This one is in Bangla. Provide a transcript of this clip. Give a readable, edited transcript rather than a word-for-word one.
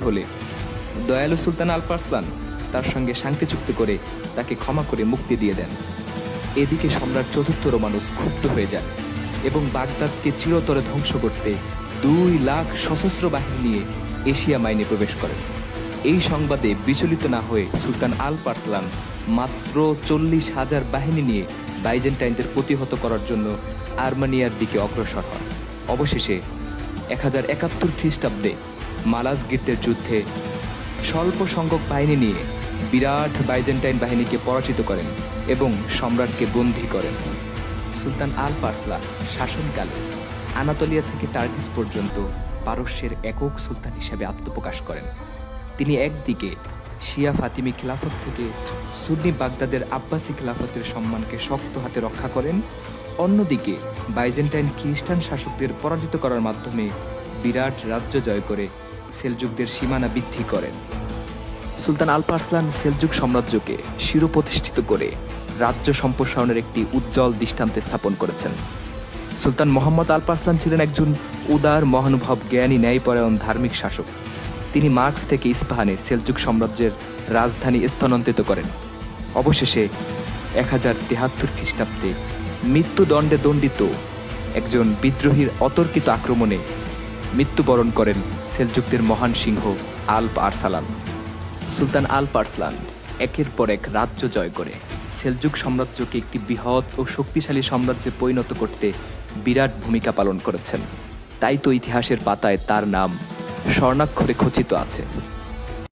হলে দয়ালু সুলতান আলপার্সলান তার সঙ্গে শান্তি চুক্তি করে তাকে ক্ষমা করে মুক্তি দিয়ে দেন। এদিকে সম্রাট চতুর্থ রোমানুস ক্ষুব্ধ হয়ে যান এবং বাগদাদকে চিরতরে ধ্বংস করতে 2 লাখ সশস্ত্র বাহিনী নিয়ে এশিয়া মাইনে প্রবেশ করেন। এই সংবাদে বিচলিত না হয়ে সুলতান আলপার্সলান মাত্র 40,000 বাহিনী নিয়ে বাইজেন্টাইনদের প্রতিহত করার জন্য আর্মেনিয়ার দিকে অগ্রসর হন। অবশেষে 1071 খ্রিস্টাব্দে মালাজগির্দের যুদ্ধে স্বল্প সংখ্যক বাহিনী নিয়ে বিরাট বাইজেন্টাইন বাহিনীকে পরাজিত করেন এবং সম্রাটকে বন্দী করেন। সুলতান আলপার্সলান শাসনকালে আনাতোলিয়া থেকে টার্কিস পর্যন্ত পারস্যের একক সুলতান হিসেবে আত্মপ্রকাশ করেন। তিনি একদিকে শিয়া ফাতিমি খিলাফত থেকে সুন্নি বাগদাদের আব্বাসি খিলাফতের সম্মানকে শক্ত হাতে রক্ষা করেন, অন্যদিকে বাইজেন্টাইন খ্রিস্টান শাসকদের পরাজিত করার মাধ্যমে বিরাট রাজ্য জয় করে সেলজুকদের সীমানা বৃদ্ধি করেন। সুলতান আলপার্সলান সেলজুক সাম্রাজ্যকে শিরপ্রতিষ্ঠিত করে রাজ্য সম্প্রসারণের একটি উজ্জ্বল দৃষ্টান্ত স্থাপন করেছেন। সুলতান মোহাম্মদ আলপার্সলান ছিলেন একজন উদার, মহানুভব, জ্ঞানী, ন্যায়পরায়ণ ধার্মিক শাসক। তিনি মার্কস থেকে ইস্পাহানে সেলজুক সাম্রাজ্যের রাজধানী স্থানান্তরিত করেন। অবশেষে 1073 খ্রিস্টাব্দে মৃত্যুদণ্ডে দণ্ডিত একজন বিদ্রোহীর অতর্কিত আক্রমণে মৃত্যুবরণ করেন সেলজুকদের মহান সিংহ আলপ আরসালান। সুলতান আলপার্সলান একের পর এক রাজ্য জয় করে সেলজুক সাম্রাজ্যকে একটি বৃহৎ ও শক্তিশালী সাম্রাজ্যে পরিণত করতে বিরাট ভূমিকা পালন করেছেন। তাই তো ইতিহাসের পাতায় তার নাম স্বর্ণাক্ষরে খচিত আছে।